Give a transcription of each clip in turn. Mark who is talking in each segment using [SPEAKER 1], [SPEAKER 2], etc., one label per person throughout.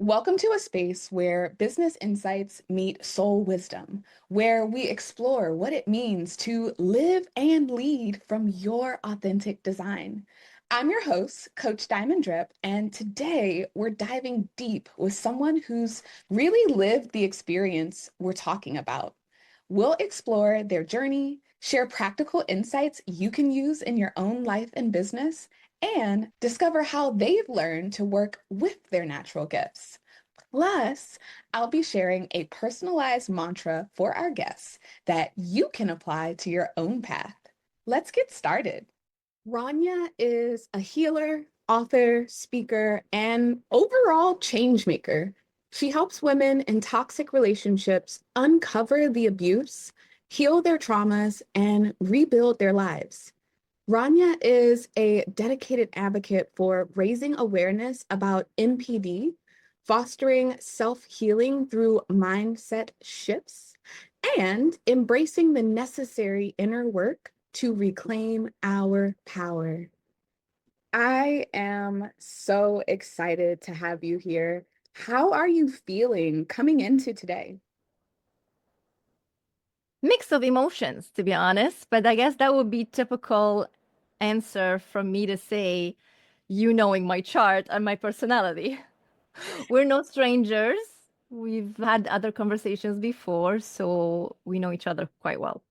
[SPEAKER 1] Welcome to a space where business insights meet soul wisdom, where we explore what it means to live and lead from your authentic design. I'm your host, Coach Diamond Drip, and today we're diving deep with someone who's really lived the experience we're talking about. We'll explore their journey, share practical insights you can use in your own life and business, and discover how they've learned to work with their natural gifts. Plus, I'll be sharing a personalized mantra for our guests that you can apply to your own path. Let's get started. Rania is a healer, author, speaker, and overall change maker. She helps women in toxic relationships uncover the abuse, heal their traumas, and rebuild their lives. Rania is a dedicated advocate for raising awareness about NPD, fostering self-healing through mindset shifts, and embracing the necessary inner work to reclaim our power. I am so excited to have you here. How are you feeling coming into today?
[SPEAKER 2] Mix of emotions, to be honest, but I guess that would be typical answer from me to say, you knowing my chart and my personality. We're no strangers. We've had other conversations before, so we know each other quite well.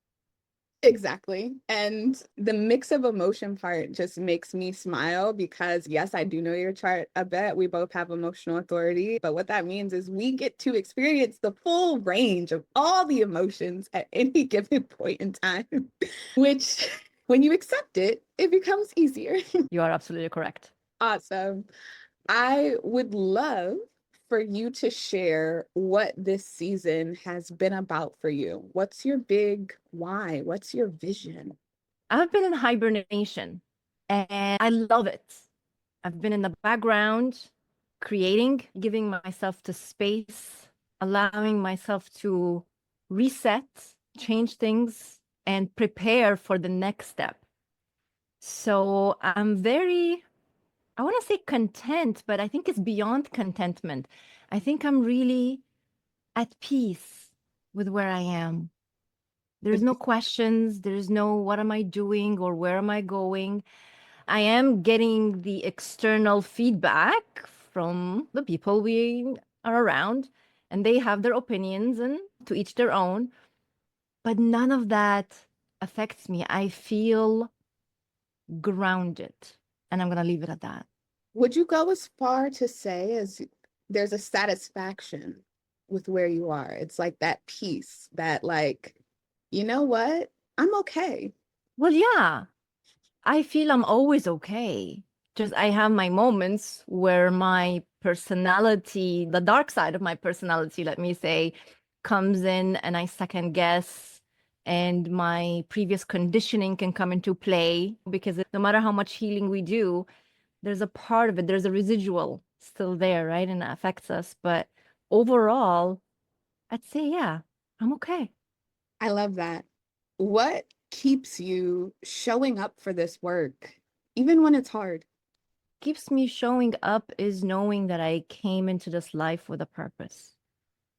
[SPEAKER 1] Exactly. And the mix of emotion part just makes me smile because, yes, I do know your chart a bit. We both have emotional authority. But what that means is we get to experience the full range of all the emotions at any given point in time, which, when you accept it, it becomes easier.
[SPEAKER 2] You are absolutely correct.
[SPEAKER 1] Awesome. I would love for you to share what this season has been about for you. What's your big why? What's your vision?
[SPEAKER 2] I've been in hibernation and I love it. I've been in the background, creating, giving myself the space, allowing myself to reset, change things, and prepare for the next step. So I'm very, I want to say content, but I think it's beyond contentment. I think I'm really at peace with where I am. There's no questions, there's no what am I doing or where am I going. I am getting the external feedback from the people we are around, and they have their opinions and to each their own, but none of that affects me. I feel grounded, and I'm going to leave it at that.
[SPEAKER 1] Would you go as far to say as there's a satisfaction with where you are? It's like that peace that, like, you know what? I'm okay.
[SPEAKER 2] Well, yeah, I feel I'm always okay. Just I have my moments where my personality, the dark side of my personality, let me say, comes in and I second guess, and my previous conditioning can come into play because no matter how much healing we do, there's a part of it, there's a residual still there, right? And it affects us. But overall, I'd say, yeah, I'm okay.
[SPEAKER 1] I love that. What keeps you showing up for this work, even when it's hard?
[SPEAKER 2] Keeps me showing up is knowing that I came into this life with a purpose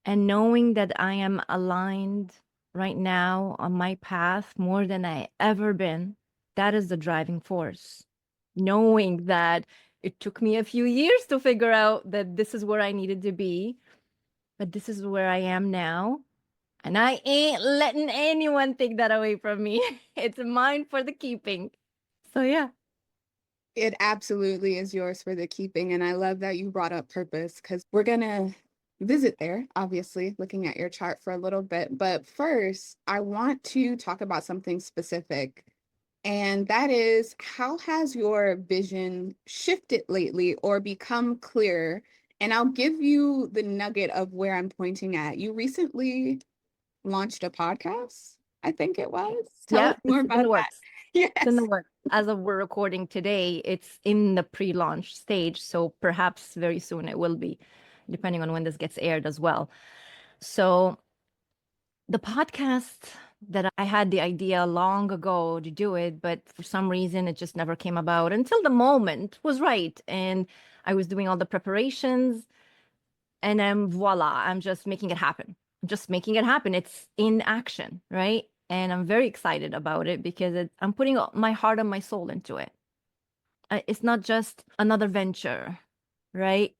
[SPEAKER 2] and knowing that I am aligned right now on my path more than I ever been. That is the driving force. Knowing that it took me a few years to figure out that this is where I needed to be, but this is where I am now. And I ain't letting anyone take that away from me. It's mine for the keeping. So, yeah.
[SPEAKER 1] It absolutely is yours for the keeping. And I love that you brought up purpose because we're going to visit there, obviously, looking at your chart for a little bit. But first, I want to talk about something specific. And that is, how has your vision shifted lately or become clearer? And I'll give you the nugget of where I'm pointing at. You recently launched a podcast, I think it was. Tell
[SPEAKER 2] Yeah,
[SPEAKER 1] us more
[SPEAKER 2] it's in
[SPEAKER 1] about
[SPEAKER 2] the
[SPEAKER 1] that.
[SPEAKER 2] works. It's in the
[SPEAKER 1] Yes.
[SPEAKER 2] works. As of we're recording today, it's in the pre-launch stage. So perhaps very soon it will be, depending on when this gets aired as well. So the podcast that I had the idea long ago to do it, but for some reason it just never came about until the moment was right. And I was doing all the preparations. And then voila, I'm just making it happen. I'm just making it happen. It's in action, right? And I'm very excited about it because I'm putting my heart and my soul into it. It's not just another venture, right?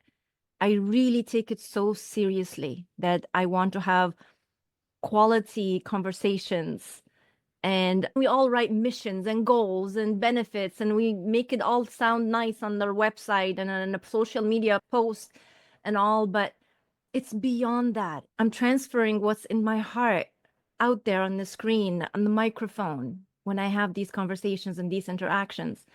[SPEAKER 2] I really take it so seriously that I want to have quality conversations, and we all write missions and goals and benefits, and we make it all sound nice on their website and on a social media post and all, but it's beyond that. I'm transferring what's in my heart out there on the screen, on the microphone, when I have these conversations and these interactions.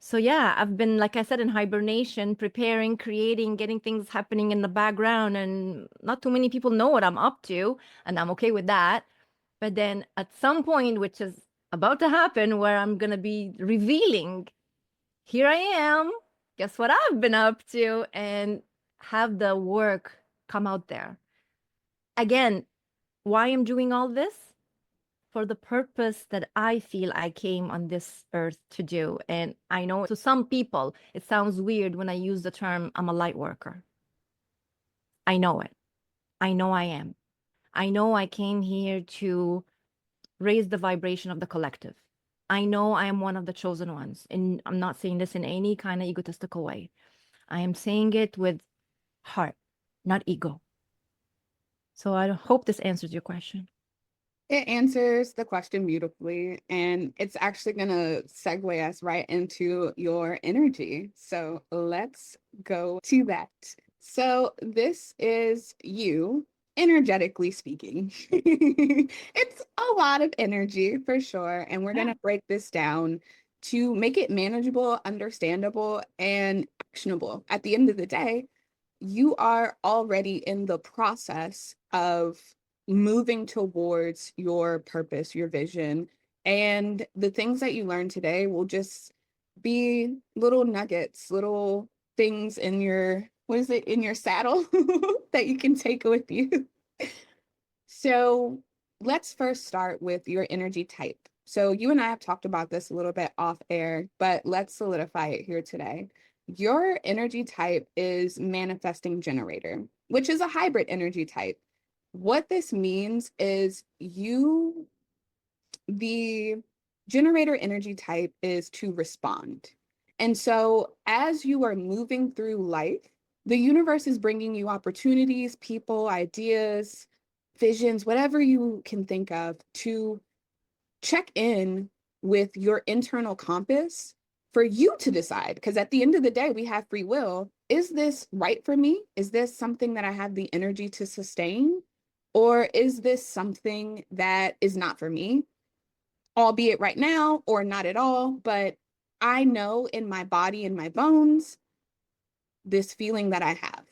[SPEAKER 2] So yeah, I've been, like I said, in hibernation, preparing, creating, getting things happening in the background, and not too many people know what I'm up to, and I'm okay with that. But then at some point, which is about to happen, where I'm gonna be revealing, here I am, guess what I've been up to, and have the work come out there. Again, why I'm doing all this? For the purpose that I feel I came on this earth to do. And I know to some people, it sounds weird when I use the term I'm a light worker. I know it. I know I am. I know I came here to raise the vibration of the collective. I know I am one of the chosen ones. And I'm not saying this in any kind of egotistical way. I am saying it with heart, not ego. So I hope this answers your question.
[SPEAKER 1] It answers the question beautifully, and it's actually going to segue us right into your energy. So let's go to that. So, this is you, energetically speaking. It's a lot of energy for sure. And we're going
[SPEAKER 2] Yeah.
[SPEAKER 1] to break this down to make it manageable, understandable, and actionable. At the end of the day, you are already in the process of moving towards your purpose, your vision. And the things that you learn today will just be little nuggets, little things in your, what is it, in your saddle that you can take with you. So let's first start with your energy type. So you and I have talked about this a little bit off air, but let's solidify it here today. Your energy type is manifesting generator, which is a hybrid energy type. What this means is the generator energy type is to respond. And so as you are moving through life, the universe is bringing you opportunities, people, ideas, visions, whatever you can think of to check in with your internal compass for you to decide. Because at the end of the day, we have free will. Is this right for me? Is this something that I have the energy to sustain? Or is this something that is not for me, albeit right now or not at all? But I know in my body and my bones this feeling that I have.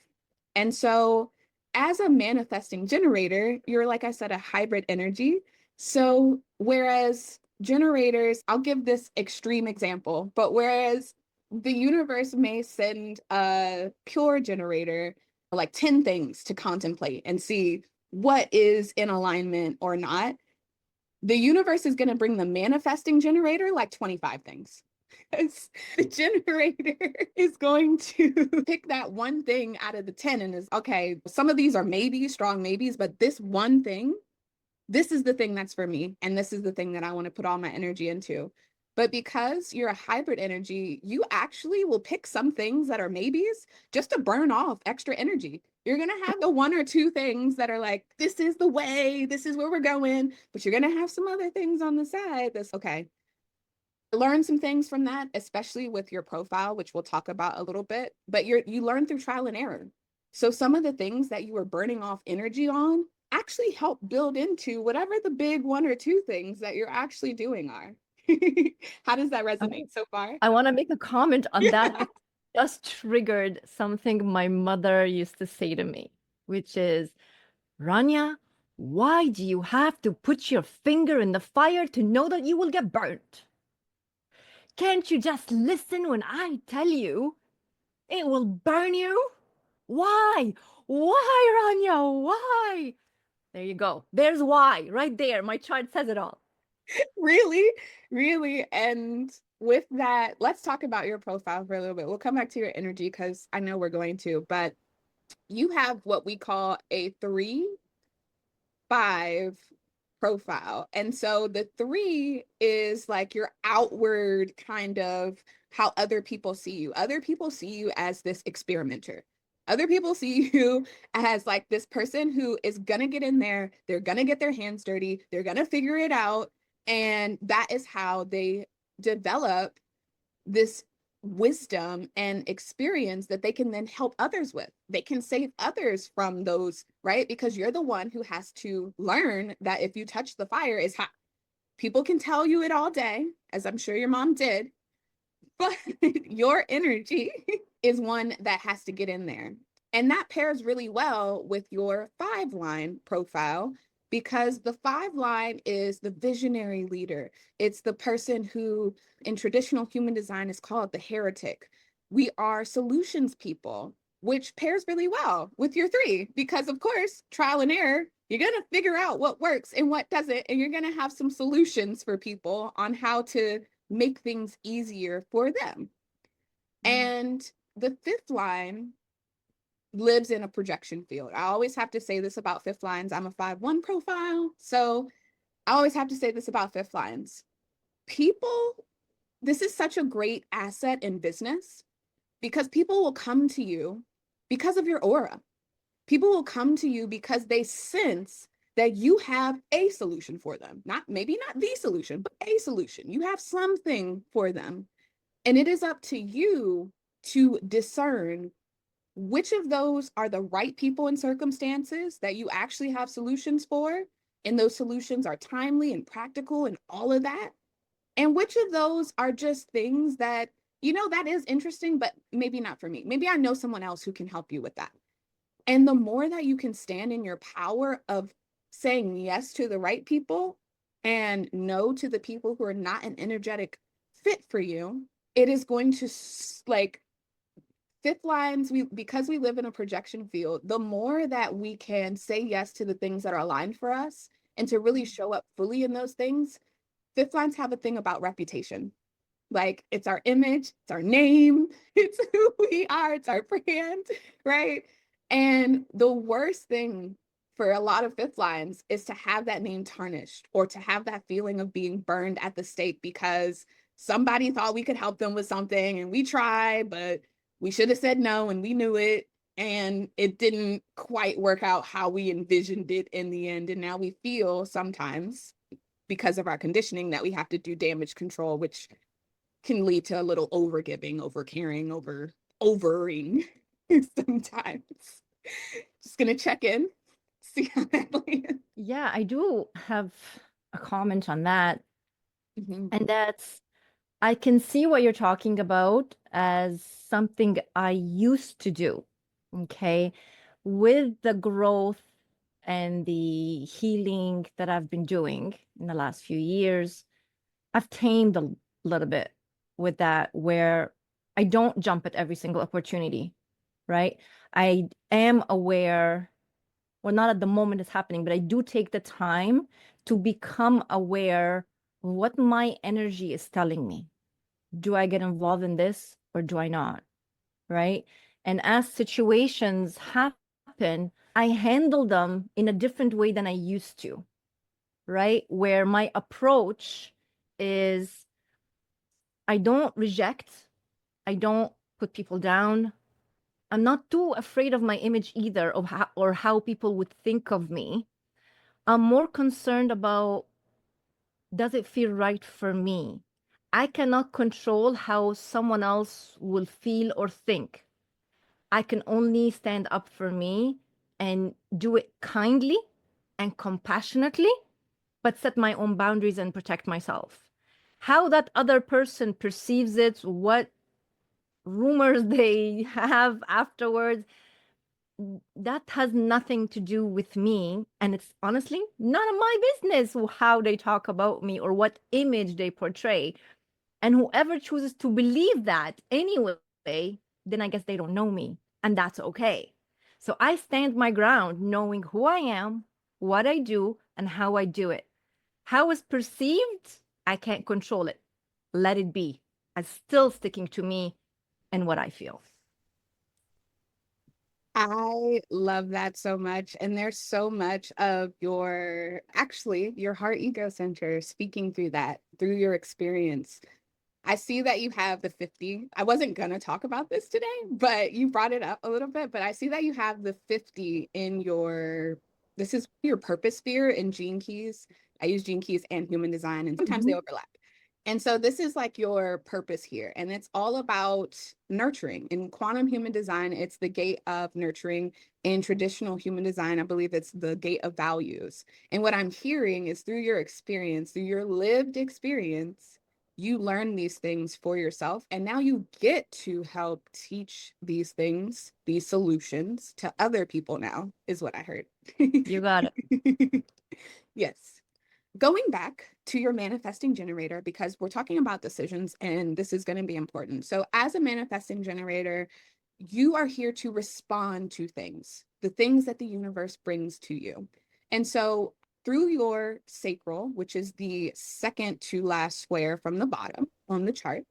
[SPEAKER 1] And so, as a manifesting generator, you're, like I said, a hybrid energy. So, whereas generators, I'll give this extreme example, but whereas the universe may send a pure generator like 10 things to contemplate and see what is in alignment or not, the universe is going to bring the manifesting generator like 25 things. The generator is going to pick that one thing out of the 10 and is okay, some of these are maybe strong maybes, but this one thing, this is the thing that's for me. And this is the thing that I want to put all my energy into. But because you're a hybrid energy, you actually will pick some things that are maybes just to burn off extra energy. You're going to have the one or two things that are like, this is the way, this is where we're going. But you're going to have some other things on the side that's okay. Learn some things from that, especially with your profile, which we'll talk about a little bit. But you learn through trial and error. So some of the things that you were burning off energy on actually help build into whatever the big one or two things that you're actually doing are. How does that resonate so far?
[SPEAKER 2] I want to make a comment on that
[SPEAKER 1] Yeah.
[SPEAKER 2] because it just triggered something my mother used to say to me, which is, Rania, why do you have to put your finger in the fire to know that you will get burnt? Can't you just listen when I tell you it will burn you? Why? Why, Rania? Why? There you go. There's why right there. My chart says it all.
[SPEAKER 1] Really, really. And with that, let's talk about your profile for a little bit. We'll come back to your energy because I know we're going to, but You have what we call a 3-5 profile. And so the 3 is like your outward kind of how other people see you. Other people see you as this experimenter. Other people see you as like this person who is going to get in there, they're going to get their hands dirty, they're going to figure it out. And that is how they develop this wisdom and experience that they can then help others with. They can save others from those, right? Because you're the one who has to learn that if you touch the fire, it's hot. People can tell you it all day, as I'm sure your mom did, but your energy is one that has to get in there. And that pairs really well with your 5-line profile because the 5 line is the visionary leader. It's the person who, in traditional human design, is called the heretic. We are solutions people, which pairs really well with your 3 because, of course, trial and error. You're going to figure out what works and what doesn't, and you're going to have some solutions for people on how to make things easier for them. And the 5th line lives in a projection field. I always have to say this about 5th lines. I'm a 5-1 profile. So I always have to say this about 5th lines. People, this is such a great asset in business because people will come to you because of your aura. People will come to you because they sense that you have a solution for them. Maybe not the solution, but a solution. You have something for them. And it is up to you to discern which of those are the right people and circumstances that you actually have solutions for. And those solutions are timely and practical and all of that. And which of those are just things that, that is interesting, but maybe not for me. Maybe I know someone else who can help you with that. And the more that you can stand in your power of saying yes to the right people and no to the people who are not an energetic fit for you, it is going to like 5th lines, because we live in a projection field, the more that we can say yes to the things that are aligned for us and to really show up fully in those things, 5th lines have a thing about reputation. Like it's our image, it's our name, it's who we are, it's our brand, right? And the worst thing for a lot of 5th lines is to have that name tarnished or to have that feeling of being burned at the stake because somebody thought we could help them with something and we tried, but we should have said no and we knew it. And it didn't quite work out how we envisioned it in the end. And now we feel sometimes because of our conditioning that we have to do damage control, which can lead to a little over giving, over caring, overing sometimes. Just gonna check in, see how that lands.
[SPEAKER 2] Yeah, I do have a comment on that.
[SPEAKER 1] Mhm.
[SPEAKER 2] And that's, I can see what you're talking about as something I used to do. Okay. With the growth and the healing that I've been doing in the last few years, I've tamed a little bit with that, where I don't jump at every single opportunity, right? I am aware, well, not at the moment it's happening, but I do take the time to become aware of what my energy is telling me. Do I get involved in this or do I not? Right? And as situations happen, I handle them in a different way than I used to, right? Where my approach is I don't reject, I don't put people down. I'm not too afraid of my image either, of how, or how people would think of me. I'm more concerned about, does it feel right for me? I cannot control how someone else will feel or think. I can only stand up for me and do it kindly and compassionately, but set my own boundaries and protect myself. How that other person perceives it, what rumors they have afterwards, that has nothing to do with me. And it's honestly none of my business how they talk about me or what image they portray. And whoever chooses to believe that anyway, then I guess they don't know me. And that's okay. So I stand my ground knowing who I am, what I do, and how I do it. How it's perceived, I can't control it. Let it be. I'm still sticking to me and what I feel.
[SPEAKER 1] I love that so much. And there's so much of your, actually, your heart ego center speaking through that, through your experience. I see that you have the 50. I wasn't going to talk about this today, but you brought it up a little bit. But I see that you have the 50 in your, this is your purpose sphere in Gene Keys. I use Gene Keys and human design, and sometimes they
[SPEAKER 2] Mhm.
[SPEAKER 1] overlap. And so this is like your purpose here. And it's all about nurturing. In quantum human design, it's the gate of nurturing. In traditional human design, I believe it's the gate of values. And what I'm hearing is through your experience, through your lived experience, you learn these things for yourself. And now you get to help teach these things, these solutions to other people now, is what I heard.
[SPEAKER 2] You got it.
[SPEAKER 1] Yes. Going back to your manifesting generator, because we're talking about decisions and this is going to be important. So, as a manifesting generator, you are here to respond to things, the things that the universe brings to you. And so, through your sacral, which is the second to last square from the bottom on the chart,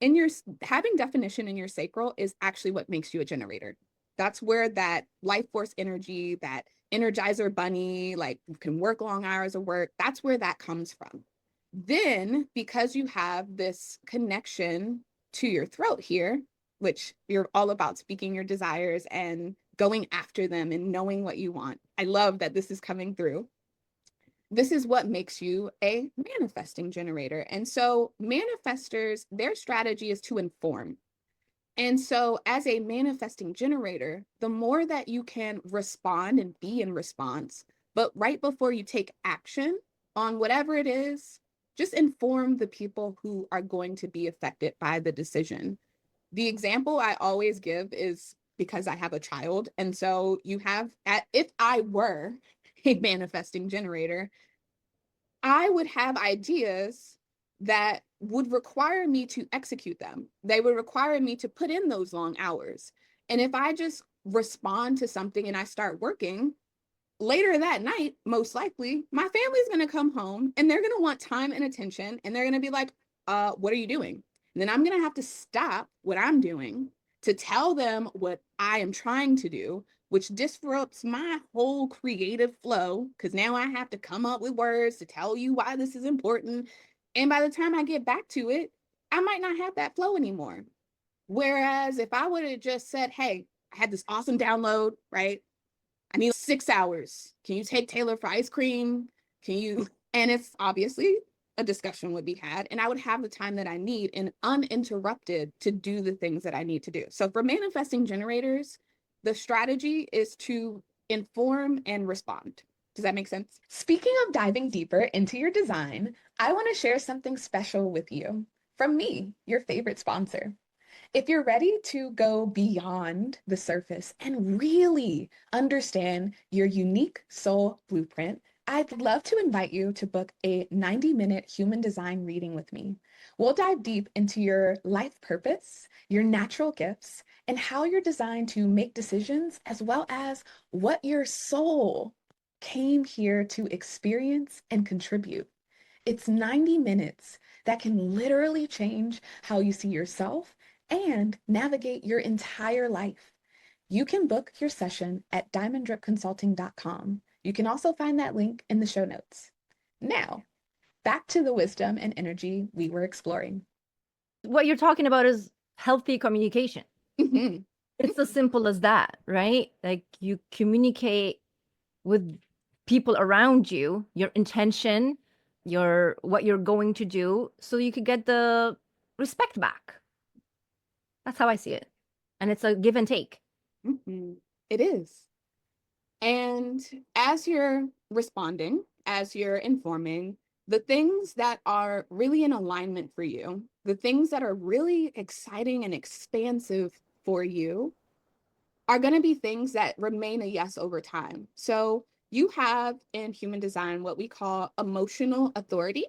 [SPEAKER 1] in your having definition in your sacral is actually what makes you a generator. That's where that life force energy, that energizer bunny, like can work long hours of work, that's where that comes from. Then, because you have this connection to your throat here, which you're all about speaking your desires and going after them and knowing what you want. I love that this is coming through. This is what makes you a manifesting generator. And so manifestors, their strategy is to inform. And so as a manifesting generator, the more that you can respond and be in response, but right before you take action on whatever it is, just inform the people who are going to be affected by the decision. The example I always give is because I have a child. And so you have, if I were a manifesting generator, I would have ideas that would require me to execute them. They would require me to put in those long hours. And if I just respond to something and I start working, later that night, most likely, my family's going to come home and they're going to want time and attention. And they're going to be like, what are you doing? And then I'm going to have to stop what I'm doing to tell them what I am trying to do, which disrupts my whole creative flow. Because now I have to come up with words to tell you why this is important. And by the time I get back to it, I might not have that flow anymore. Whereas if I would have just said, hey, I had this awesome download, right? I need 6 hours. Can you take Taylor for ice cream? Can you? And it's obviously a discussion would be had, and I would have the time that I need and uninterrupted to do the things that I need to do. So for manifesting generators, the strategy is to inform and respond. Does that make sense? Speaking of diving deeper into your design, I want to share something special with you from me, your favorite sponsor. If you're ready to go beyond the surface and really understand your unique soul blueprint, I'd love to invite you to book a 90-minute human design reading with me. We'll dive deep into your life purpose, your natural gifts, and how you're designed to make decisions, as well as what your soul came here to experience and contribute. It's 90 minutes that can literally change how you see yourself and navigate your entire life. You can book your session at diamonddripconsulting.com. You can also find that link in the show notes. Now, back to the wisdom and energy we were exploring.
[SPEAKER 2] What you're talking about is healthy communication.
[SPEAKER 1] Mhm.
[SPEAKER 2] It's as simple as that, right? Like you communicate with people around you, your intention, your what you're going to do, so you could get the respect back. That's how I see it. And it's a give and take.
[SPEAKER 1] Mhm. It is. And as you're responding, as you're informing, the things that are really in alignment for you, the things that are really exciting and expansive for you, are going to be things that remain a yes over time. So you have in human design what we call emotional authority.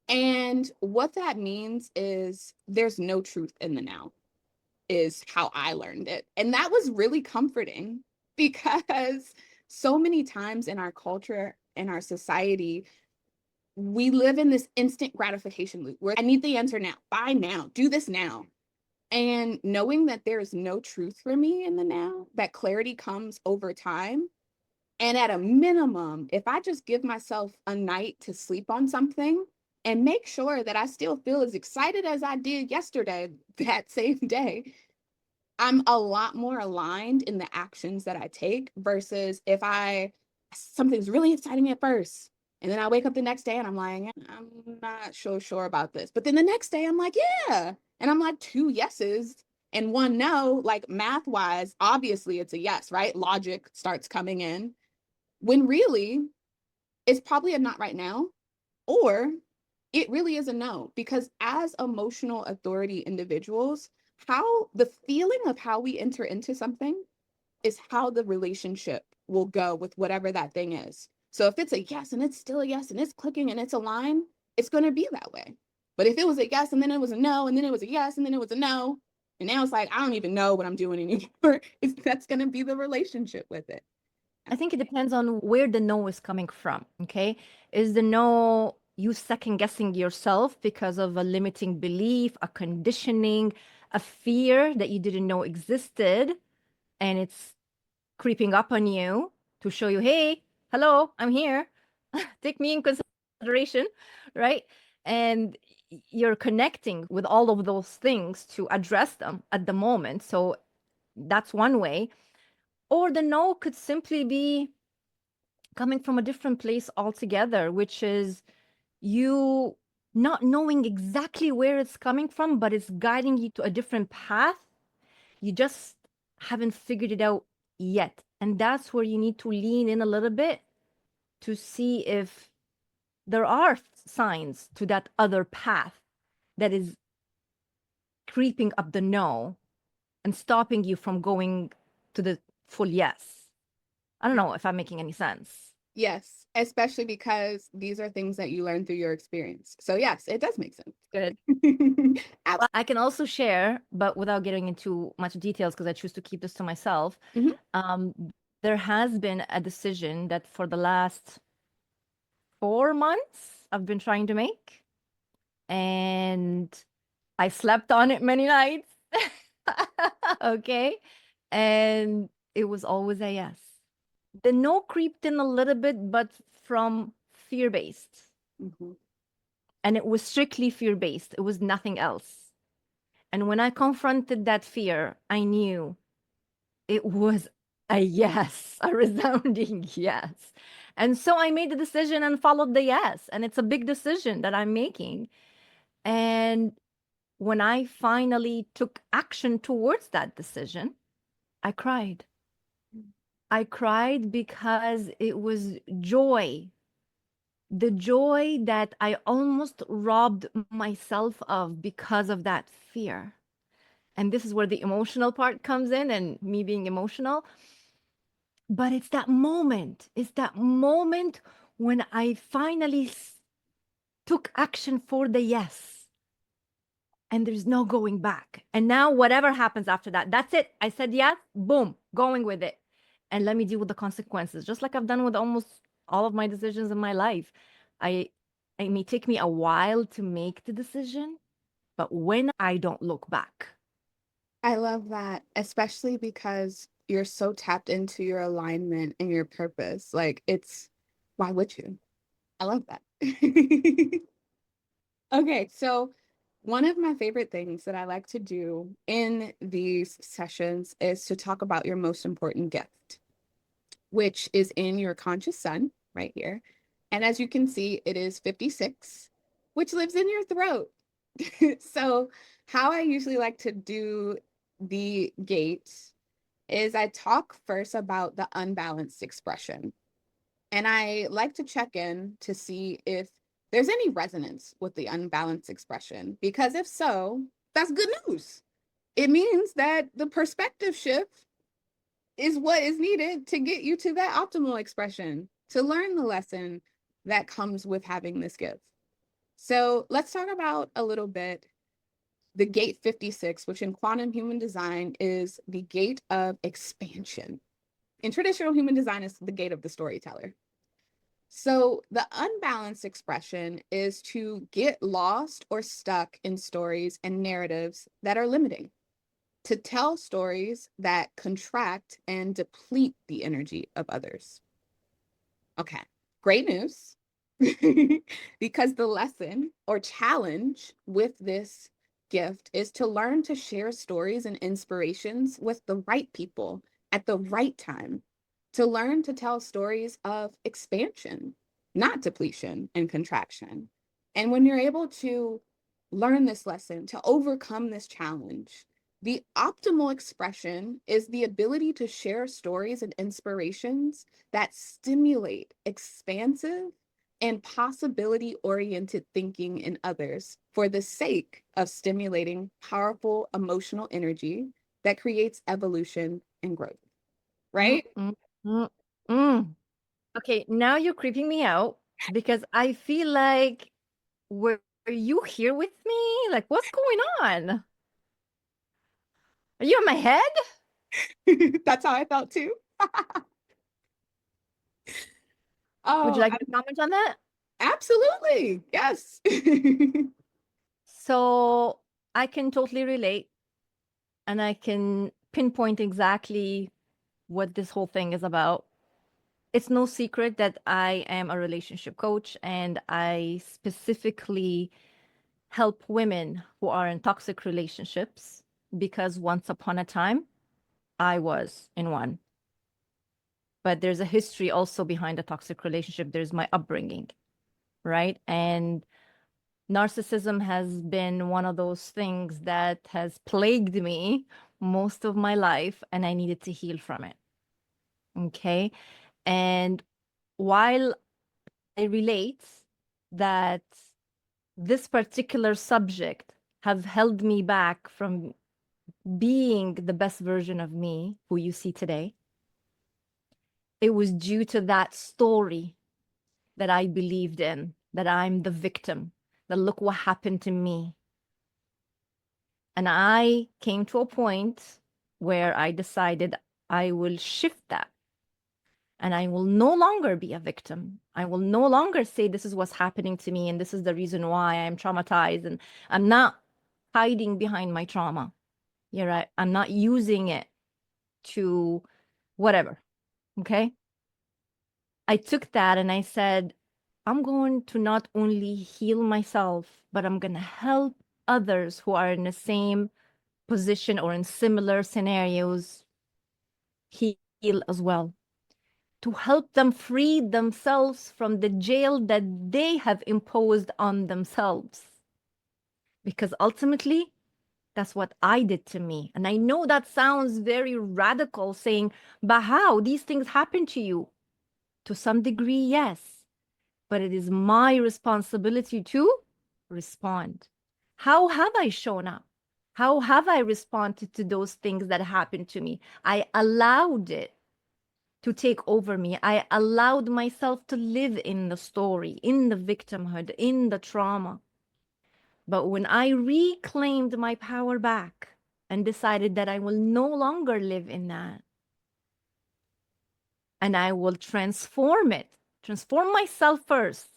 [SPEAKER 1] And what that means is there's no truth in the now, is how I learned it. And that was really comforting because so many times in our culture, in our society, we live in this instant gratification loop where I need the answer now, buy now, do this now. And knowing that there's no truth for me in the now, that clarity comes over time. And at a minimum, if I just give myself a night to sleep on something and make sure that I still feel as excited as I did yesterday, that same day, I'm a lot more aligned in the actions that I take versus if something's really exciting me at first. And then I wake up the next day and I'm like, I'm not so sure about this. But then the next day I'm like, yeah. And I'm like, two yeses and one no, like math wise, obviously it's a yes, right? Logic starts coming in when really it's probably a not right now, or it really is a no. Because as emotional authority individuals, how the feeling of how we enter into something is how the relationship will go with whatever that thing is. So if it's a yes and it's still a yes and it's clicking and it's aligned, it's going to be that way. But if it was a yes and then it was a no and then it was a yes and then it was a no, and now it's like, I don't even know what I'm doing anymore, that's going to be the relationship with it.
[SPEAKER 2] I think it depends on where the no is coming from. Okay. Is the no you second guessing yourself because of a limiting belief, a conditioning, a fear that you didn't know existed, and it's creeping up on you to show you, hey, hello, I'm here. Take me in consideration, right? And you're connecting with all of those things to address them at the moment. So that's one way. Or the no could simply be coming from a different place altogether, which is you not knowing exactly where it's coming from, but it's guiding you to a different path. You just haven't figured it out yet. And that's where you need to lean in a little bit to see if there are signs to that other path that is creeping up the no and stopping you from going to the full yes. I don't know if I'm making any sense.
[SPEAKER 1] Yes, especially because these are things that you learn through your experience. So yes, it does make sense.
[SPEAKER 2] Good. Well,
[SPEAKER 1] Absolutely.
[SPEAKER 2] I can also share, but without getting into much details because I choose to keep this to myself.
[SPEAKER 1] Mhm.
[SPEAKER 2] Um, there has been a decision that for the last 4 months I've been trying to make, and I slept on it many nights. Okay. And it was always a yes. The no creeped in a little bit, but from fear-based.
[SPEAKER 1] Mhm.
[SPEAKER 2] And it was strictly fear-based. It was nothing else. And when I confronted that fear, I knew it was a yes, a resounding yes. And so I made the decision and followed the yes. And it's a big decision that I'm making. And when I finally took action towards that decision, I cried. I cried because it was joy, the joy that I almost robbed myself of because of that fear. And this is where the emotional part comes in and me being emotional. But it's that moment when I finally took action for the yes. And there's no going back. And now, whatever happens after that, that's it. I said yes, boom, going with it. And let me deal with the consequences, just like I've done with almost all of my decisions in my life. I, it may take me a while to make the decision, but when I don't look back.
[SPEAKER 1] I love that, especially because you're so tapped into your alignment and your purpose. Like why would you? I love that. Okay, so one of my favorite things that I like to do in these sessions is to talk about your most important gift, which is in your conscious sun right here. And as you can see, it is 56, which lives in your throat. So, how I usually like to do the gate is I talk first about the unbalanced expression. And I like to check in to see if there's any resonance with the unbalanced expression, because if so, that's good news. It means that the perspective shift is what is needed to get you to that optimal expression, to learn the lesson that comes with having this gift. So let's talk about a little bit the gate 56, which in quantum human design is the gate of expansion. In traditional human design, is the gate of the storyteller. So the unbalanced expression is to get lost or stuck in stories and narratives that are limiting. to tell stories that contract and deplete the energy of others. Okay, great news. Because the lesson or challenge with this gift is to learn to share stories and inspirations with the right people at the right time, to learn to tell stories of expansion, not depletion and contraction. And when you're able to learn this lesson, to overcome this challenge, the optimal expression is the ability to share stories and inspirations that stimulate expansive and possibility oriented thinking in others for the sake of stimulating powerful emotional energy that creates evolution and growth,
[SPEAKER 2] Mm,
[SPEAKER 1] right?
[SPEAKER 2] mm, mm, mm. Okay, now you're creeping me out because I feel like were you here with me? Like, what's going on? Are you in my head?
[SPEAKER 1] That's how I felt too.
[SPEAKER 2] Would you
[SPEAKER 1] Oh,
[SPEAKER 2] like to comment on that?
[SPEAKER 1] absolutely. Yes.
[SPEAKER 2] So I can totally relate and I can pinpoint exactly what this whole thing is about. It's no secret that I am a relationship coach and I specifically help women who are in toxic relationships because once upon a time I was in one. But there's a history also behind a toxic relationship. There's my upbringing, right? And narcissism has been one of those things that has plagued me most of my life, and I needed to heal from it. Okay. And while I relate that this particular subject have held me back from being the best version of me, who you see today, it was due to that story that I believed in, that I'm the victim, that look what happened to me. And I came to a point where I decided I will shift that and I will no longer be a victim. I will no longer say this is what's happening to me and this is the reason why I'm traumatized. And I'm not hiding behind my trauma. You're right. I'm not using it to whatever. Okay. I took that and I said, I'm going to not only heal myself, but I'm going to help others who are in the same position or in similar scenarios heal as well, to help them free themselves from the jail that they have imposed on themselves. Because ultimately, that's what I did to me. And I know that sounds very radical saying, but how? These things happen to you. To some degree, yes. But it is my responsibility to respond. How have I shown up? How have I responded to those things that happened to me? I allowed it to take over me. I allowed myself to live in the story, in the victimhood, in the trauma. But when I reclaimed my power back and decided that I will no longer live in that, and I will transform it, transform myself first,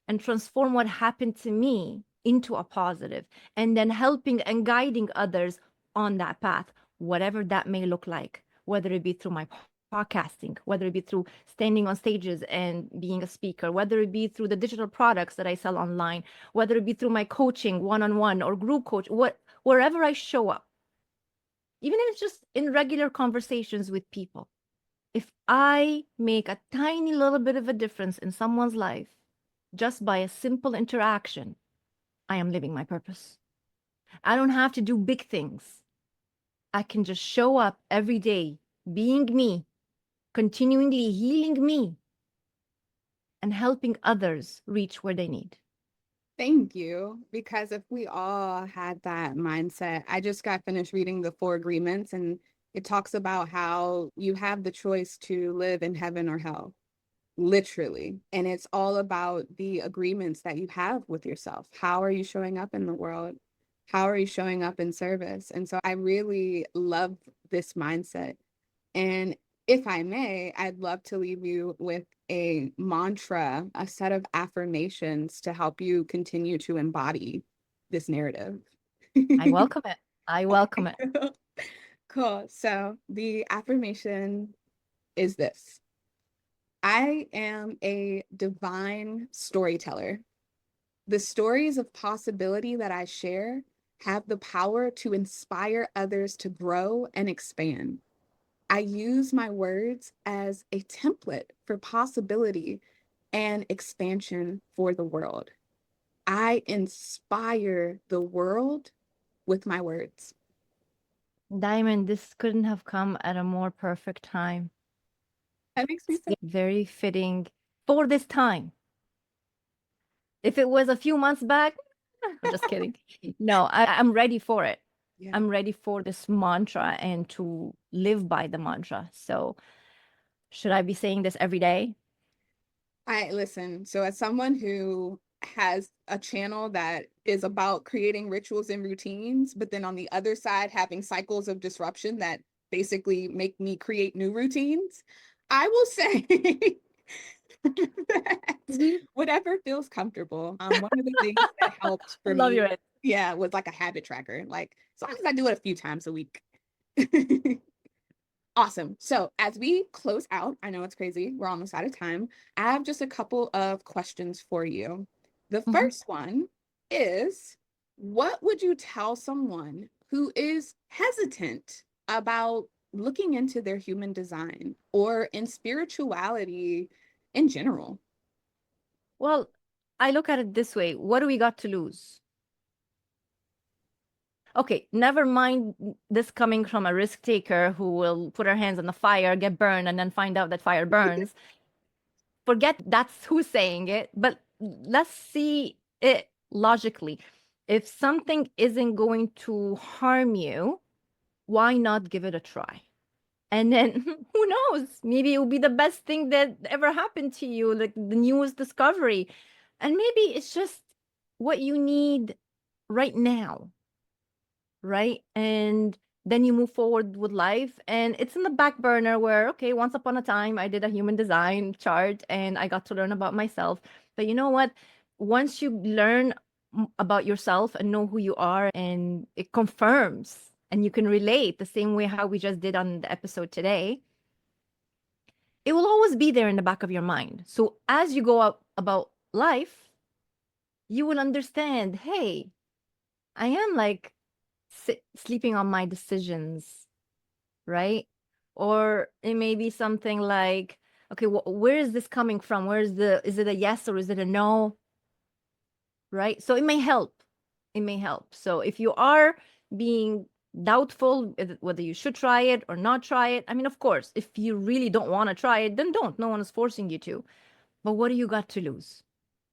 [SPEAKER 2] and transform what happened to me into a positive, and then helping and guiding others on that path, whatever that may look like, whether it be through my podcasting, whether it be through standing on stages and being a speaker, whether it be through the digital products that I sell online, whether it be through my coaching one-on-one or group coach, wherever I show up, even if it's just in regular conversations with people. If I make a tiny little bit of a difference in someone's life just by a simple interaction, I am living my purpose. I don't have to do big things. I can just show up every day, being me, continually healing me, and helping others reach where they need.
[SPEAKER 1] Thank you. Because if we all had that mindset, I just got finished reading the Four Agreements, and it talks about how you have the choice to live in heaven or hell, literally. And it's all about the agreements that you have with yourself. How are you showing up in the world? How are you showing up in service? And so I really love this mindset. And if I may, I'd love to leave you with a mantra, a set of affirmations to help you continue to embody this narrative.
[SPEAKER 2] I welcome it. I welcome it.
[SPEAKER 1] Cool. So the affirmation is this: I am a divine storyteller. The stories of possibility that I share have the power to inspire others to grow and expand. I use my words as a template for possibility and expansion for the world. I inspire the world with my words.
[SPEAKER 2] Diamond, this couldn't have come at a more perfect time.
[SPEAKER 1] That makes me so.
[SPEAKER 2] Very fitting for this time. If it was a few months back, I'm just kidding. No, I'm ready for it.
[SPEAKER 1] Yeah.
[SPEAKER 2] I'm ready for this mantra and to live by the mantra. So, should I be saying this every day?
[SPEAKER 1] I listen. So, as someone who has a channel that is about creating rituals and routines, but then on the other side, having cycles of disruption that basically make me create new routines, I will say that
[SPEAKER 2] Mhm.
[SPEAKER 1] whatever feels comfortable. One of the things that helped
[SPEAKER 2] I
[SPEAKER 1] for
[SPEAKER 2] love your
[SPEAKER 1] me,
[SPEAKER 2] it.
[SPEAKER 1] yeah, was like a habit tracker. Like, as long as I do it a few times a week. Awesome. So, as we close out, I know it's crazy. We're almost out of time. I have just a couple of questions for you. The
[SPEAKER 2] Mhm.
[SPEAKER 1] first one is, what would you tell someone who is hesitant about looking into their human design or in spirituality in general?
[SPEAKER 2] Well, I look at it this way. What do we got to lose? Okay, never mind this coming from a risk taker who will put her hands on the fire, get burned, and then find out that fire burns. Forget that's who's saying it, but let's see it logically. If something isn't going to harm you, why not give it a try? And then who knows? Maybe it will be the best thing that ever happened to you, like the newest discovery. And maybe it's just what you need right now, right? And then you move forward with life. And it's in the back burner where, okay, once upon a time, I did a human design chart and I got to learn about myself. But you know what? Once you learn about yourself and know who you are, and it confirms and you can relate the same way how we just did on the episode today, it will always be there in the back of your mind. So as you go out about life, you will understand, hey, I am like sleeping on my decisions, right? Or it may be something like, okay, where is this coming from? Is it a yes or is it a no? Right? So it may help. It may help. So if you are being doubtful whether you should try it or not try it, I mean, of course, if you really don't want to try it, then don't. No one is forcing you to. But what do you got to lose?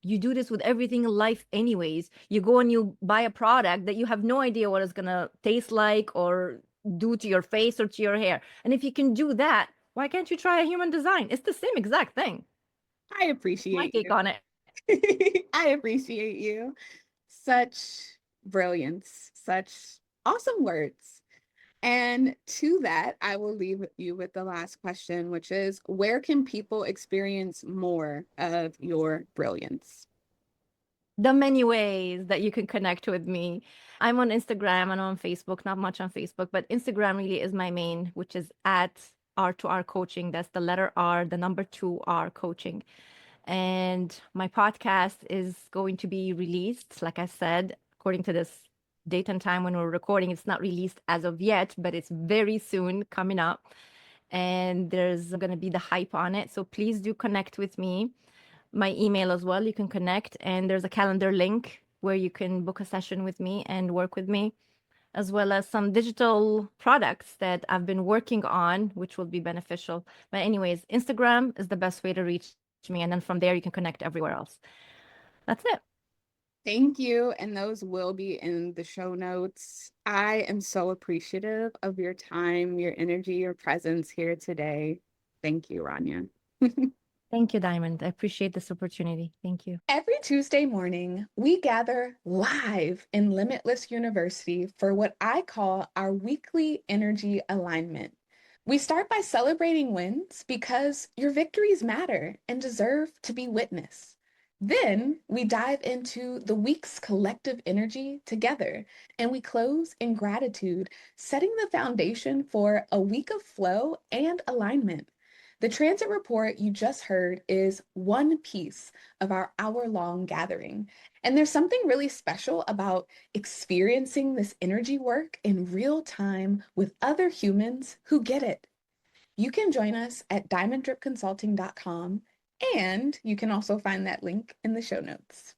[SPEAKER 2] You do this with everything in life anyways. You go and you buy a product that you have no idea what it's gonna taste like or do to your face or to your hair. And if you can do that, why can't you try a human design? It's the same exact thing.
[SPEAKER 1] I
[SPEAKER 2] My
[SPEAKER 1] appreciate
[SPEAKER 2] take on it.
[SPEAKER 1] you. I appreciate you. Such brilliance, such awesome words. And to that, I will leave you with the last question, which is, where can people experience more of your brilliance?
[SPEAKER 2] The many ways that you can connect with me. I'm on Instagram and on Facebook, not much on Facebook, but Instagram really is my main, which is at R2R coaching. That's the letter R, the number 2R coaching. And my podcast is going to be released, like I said, according to this date and time when we're recording. It's not released as of yet, but it's very soon coming up. And there's going to be the hype on it. So please do connect with me. My email as well, you can connect. And there's a calendar link where you can book a session with me and work with me, as well as some digital products that I've been working on, which will be beneficial. But, anyways, Instagram is the best way to reach me. And then from there, you can connect everywhere else. That's it.
[SPEAKER 1] Thank you. And those will be in the show notes. I am so appreciative of your time, your energy, your presence here today. Thank you, Rania.
[SPEAKER 2] Thank you, Diamond. I appreciate this opportunity. Thank you.
[SPEAKER 1] Every Tuesday morning, we gather live in Limitless University for what I call our weekly energy alignment. We start by celebrating wins because your victories matter and deserve to be witnessed. Then we dive into the week's collective energy together, and we close in gratitude, setting the foundation for a week of flow and alignment. The transit report you just heard is one piece of our hour-long gathering. And there's something really special about experiencing this energy work in real time with other humans who get it. You can join us at diamonddripconsulting.com, and you can also find that link in the show notes.